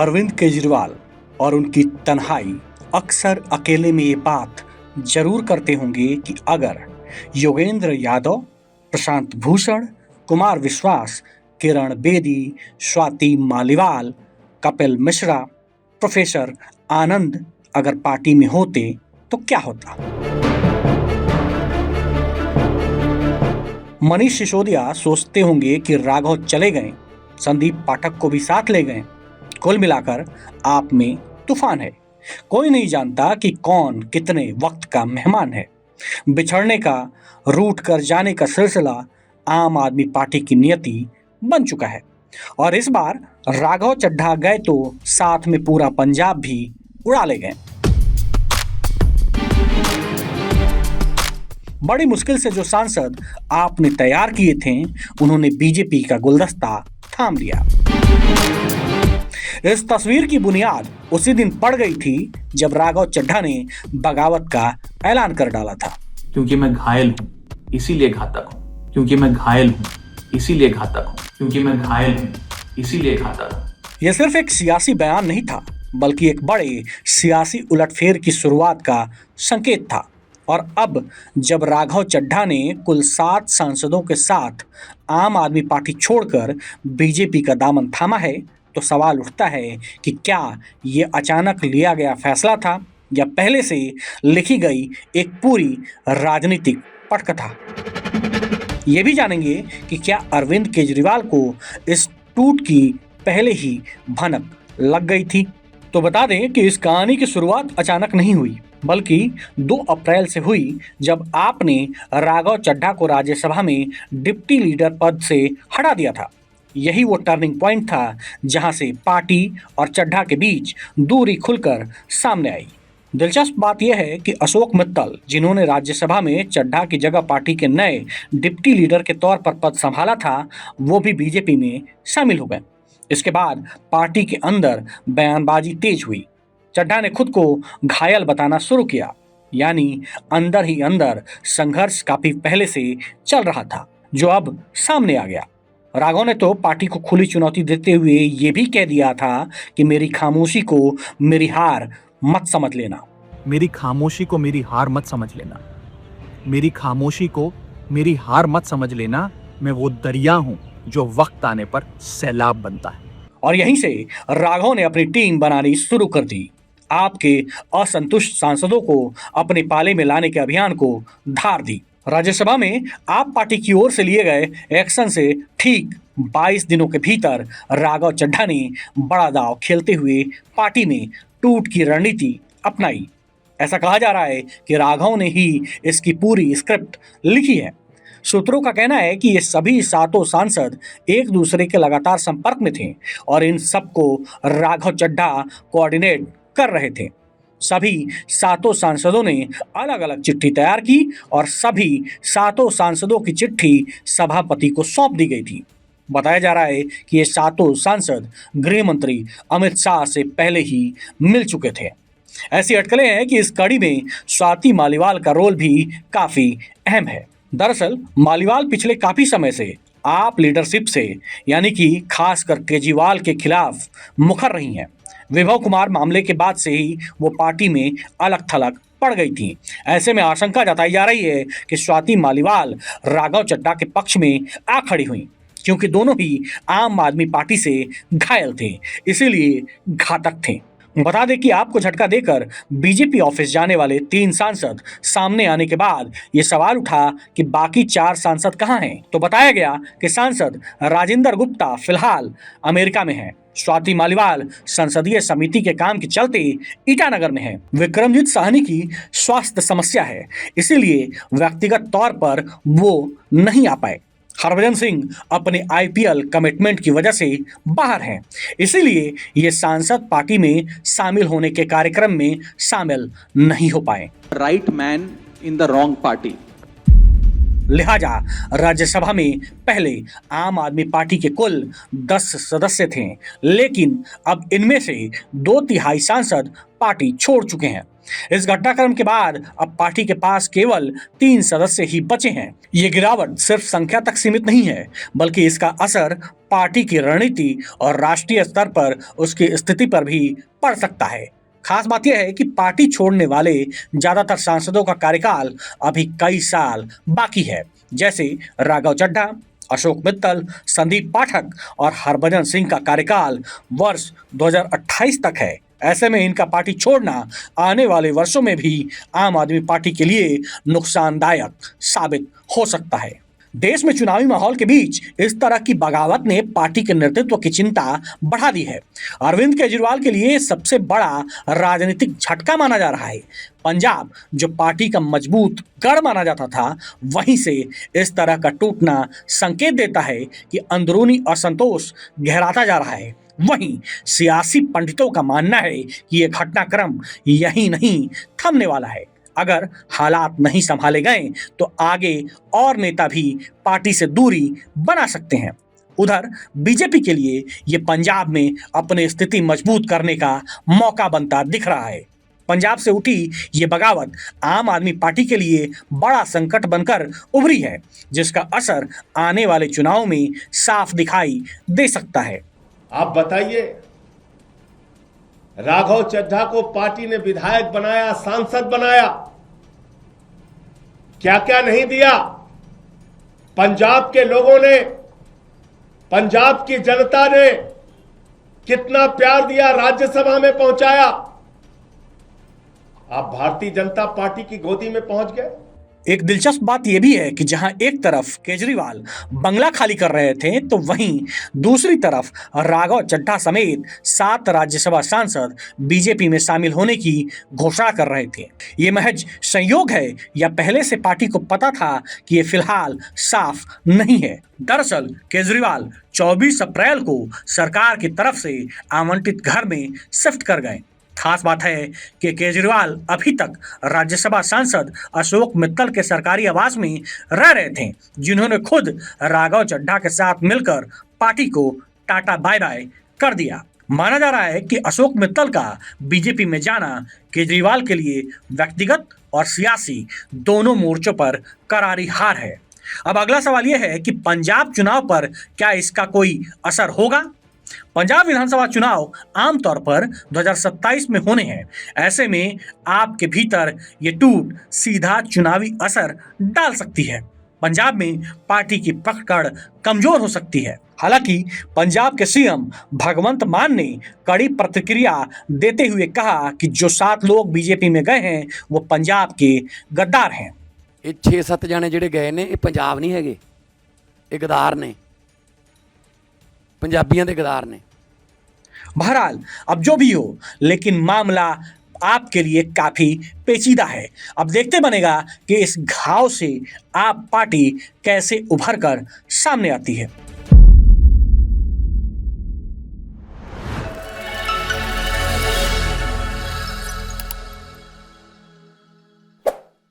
अरविंद केजरीवाल और उनकी तन्हाई अक्सर अकेले में ये बात जरूर करते होंगे कि अगर योगेंद्र यादव, प्रशांत भूषण, कुमार विश्वास, किरण बेदी, स्वाति मालीवाल, कपिल मिश्रा, प्रोफेसर आनंद अगर पार्टी में होते तो क्या होता। मनीष सिसोदिया सोचते होंगे कि राघव चले गए, संदीप पाठक को भी साथ ले गए। कुल मिलाकर आप में तूफान है। कोई नहीं जानता कि कौन कितने वक्त का मेहमान है। बिछड़ने का, रूठ कर जाने का सिलसिला आम आदमी पार्टी की नियति बन चुका है और इस बार राघव चड्ढा गए तो साथ में पूरा पंजाब भी उड़ा ले गए। बड़ी मुश्किल से जो सांसद आपने तैयार किए थे, उन्होंने बीजेपी का गुलदस्ता थाम लिया। इस तस्वीर की बुनियाद उसी दिन पड़ गई थी जब राघव चड्ढा ने बगावत का ऐलान कर डाला था। क्योंकि मैं घायल हूं इसीलिए घातक हूं, क्योंकि मैं घायल हूं इसीलिए घातक हूं, क्योंकि मैं घायल हूं इसीलिए घातक हूं। यह सिर्फ एक सियासी बयान नहीं था, बल्कि एक बड़े सियासी उलटफेर की शुरुआत का संकेत था। और अब जब राघव चड्ढा ने कुल 7 सांसदों के साथ आम आदमी पार्टी छोड़कर बीजेपी का दामन थामा है, तो सवाल उठता है कि क्या ये अचानक लिया गया फैसला था या पहले से लिखी गई एक पूरी राजनीतिक पटकथा। ये भी जानेंगे कि क्या अरविंद केजरीवाल को इस टूट की पहले ही भनक लग गई थी। तो बता दें कि इस कहानी की शुरुआत अचानक नहीं हुई, बल्कि 2 अप्रैल से हुई, जब आपने राघव चड्ढा को राज्यसभा में डिप्टी लीडर पद से हटा दिया था। यही वो टर्निंग पॉइंट था जहां से पार्टी और चड्ढा के बीच दूरी खुलकर सामने आई। दिलचस्प बात यह है कि अशोक मित्तल, जिन्होंने राज्यसभा में चड्ढा की जगह पार्टी के नए डिप्टी लीडर के तौर पर पद संभाला था, वो भी बीजेपी में शामिल हो गए। इसके बाद पार्टी के अंदर बयानबाजी तेज हुई। चड्ढा ने खुद को घायल बताना शुरू किया, यानी अंदर ही अंदर संघर्ष काफी पहले से चल रहा था, जो अब सामने आ गया। राघव ने तो पार्टी को खुली चुनौती देते हुए ये भी कह दिया था कि मेरी खामोशी को मेरी हार मत समझ लेना। मेरी खामोशी को मेरी हार मत समझ लेना। मेरी खामोशी को मेरी हार मत समझ लेना। मैं वो दरिया हूं जो वक्त आने पर सैलाब बनता है। और यहीं से राघव ने अपनी टीम बनानी शुरू कर दी। आपके असंतुष्ट सांसदों को अपने पाले में लाने के अभियान को धार दी। राज्यसभा में आप पार्टी की ओर से लिए गए एक्शन से ठीक 22 दिनों के भीतर राघव चड्ढा ने बड़ा दांव खेलते हुए पार्टी में टूट की रणनीति अपनाई। ऐसा कहा जा रहा है कि राघव ने ही इसकी पूरी स्क्रिप्ट लिखी है। सूत्रों का कहना है कि ये सभी 7 सांसद एक दूसरे के लगातार संपर्क में थे और इन सबको राघव चड्ढा कोऑर्डिनेट कर रहे थे। सभी 7 सांसदों ने अलग अलग चिट्ठी तैयार की और सभी 7 सांसदों की चिट्ठी सभापति को सौंप दी गई थी। बताया जा रहा है कि ये 7 सांसद गृह मंत्री अमित शाह से पहले ही मिल चुके थे। ऐसी अटकलें हैं कि इस कड़ी में स्वाति मालीवाल का रोल भी काफी अहम है। दरअसल मालीवाल पिछले काफी समय से आप लीडरशिप से, यानी कि खासकर केजरीवाल के खिलाफ मुखर रही हैं। विभव कुमार मामले के बाद से ही वो पार्टी में अलग थलग पड़ गई थी। ऐसे में आशंका जताई जा रही है कि स्वाति मालीवाल राघव चड्ढा के पक्ष में आ खड़ी हुई, क्योंकि दोनों ही आम आदमी पार्टी से घायल थे, इसीलिए घातक थे। बता दें कि आपको झटका देकर बीजेपी ऑफिस जाने वाले 3 सांसद सामने आने के बाद ये सवाल उठा कि बाकी 4 सांसद कहाँ हैं। तो बताया गया कि सांसद राजेंद्र गुप्ता फिलहाल अमेरिका में हैं। स्वाति मालीवाल संसदीय समिति के काम के चलते ईटानगर में है। विक्रमजीत साहनी की स्वास्थ्य समस्या है, इसीलिए व्यक्तिगत तौर पर वो नहीं आ पाए। हरभजन सिंह अपने आईपीएल कमिटमेंट की वजह से बाहर हैं, इसीलिए ये सांसद पार्टी में शामिल होने के कार्यक्रम में शामिल नहीं हो पाए। Right man in the wrong party. लिहाजा राज्यसभा में पहले आम आदमी पार्टी के कुल 10 सदस्य थे, लेकिन अब इनमें से 2/3 सांसद पार्टी छोड़ चुके हैं। इस घटनाक्रम के बाद अब पार्टी के पास केवल 3 सदस्य ही बचे हैं। ये गिरावट सिर्फ संख्या तक सीमित नहीं है, बल्कि इसका असर पार्टी की रणनीति और राष्ट्रीय स्तर पर उसकी स्थिति पर भी पड़ सकता है। खास बात यह है कि पार्टी छोड़ने वाले ज्यादातर सांसदों का कार्यकाल अभी कई साल बाकी है, जैसे राघव चड्ढा, अशोक मित्तल, संदीप पाठक और हरभजन सिंह का कार्यकाल वर्ष 2028 तक है। ऐसे में इनका पार्टी छोड़ना आने वाले वर्षों में भी आम आदमी पार्टी के लिए नुकसानदायक साबित हो सकता है। देश में चुनावी माहौल के बीच इस तरह की बगावत ने पार्टी के नेतृत्व की चिंता बढ़ा दी है। अरविंद केजरीवाल के लिए सबसे बड़ा राजनीतिक झटका माना जा रहा है। पंजाब, जो पार्टी का मजबूत गढ़ माना जाता था, वहीं से इस तरह का टूटना संकेत देता है कि अंदरूनी असंतोष गहराता जा रहा है। वहीं सियासी पंडितों का मानना है कि यह घटनाक्रम यहीं नहीं थमने वाला है। अगर हालात नहीं संभाले गए तो आगे और नेता भी पार्टी से दूरी बना सकते हैं। उधर बीजेपी के लिए ये पंजाब में अपनी स्थिति मजबूत करने का मौका बनता दिख रहा है। पंजाब से उठी ये बगावत आम आदमी पार्टी के लिए बड़ा संकट बनकर उभरी है, जिसका असर आने वाले चुनाव में साफ दिखाई दे सकता है। आप बताइए, राघव चड्ढा को पार्टी ने विधायक बनाया, सांसद बनाया, क्या क्या नहीं दिया। पंजाब के लोगों ने, पंजाब की जनता ने कितना प्यार दिया, राज्यसभा में पहुंचाया। आप भारतीय जनता पार्टी की गोदी में पहुंच गए। एक दिलचस्प बात यह भी है कि जहां एक तरफ केजरीवाल बंगला खाली कर रहे थे, तो वहीं दूसरी तरफ राघव चड्ढा समेत 7 राज्यसभा सांसद बीजेपी में शामिल होने की घोषणा कर रहे थे। ये महज संयोग है या पहले से पार्टी को पता था कि ये फिलहाल साफ नहीं है। दरअसल केजरीवाल 24 अप्रैल को सरकार की तरफ से आवंटित घर में शिफ्ट कर गए। खास बात है कि केजरीवाल अभी तक राज्यसभा सांसद अशोक मित्तल के सरकारी आवास में रह रहे थे, जिन्होंने खुद राघव चड्ढा के साथ मिलकर पार्टी को टाटा बाय बाय कर दिया। माना जा रहा है कि अशोक मित्तल का बीजेपी में जाना केजरीवाल के लिए व्यक्तिगत और सियासी दोनों मोर्चों पर करारी हार है। अब अगला सवाल यह है कि पंजाब चुनाव पर क्या इसका कोई असर होगा। पंजाब विधानसभा चुनाव आमतौर पर 2027 में होने हैं। ऐसे में आपके भीतर ये टूट सीधा चुनावी असर डाल सकती है। पंजाब में पार्टी की पकड़ कमजोर हो सकती है। हालांकि पंजाब के सीएम भगवंत मान ने कड़ी प्रतिक्रिया देते हुए कहा कि जो 7 लोग बीजेपी में गए हैं वो पंजाब के गद्दार हैं। ये 6-7 जाने ਜਿਹੜੇ गए ने, ये पंजाब नहीं है, ये गद्दार ने, पंजाबियों के गद्दार ने। बहरहाल अब जो भी हो, लेकिन मामला आपके लिए काफी पेचीदा है। अब देखते बनेगा कि इस घाव से आप पार्टी कैसे उभर कर सामने आती है।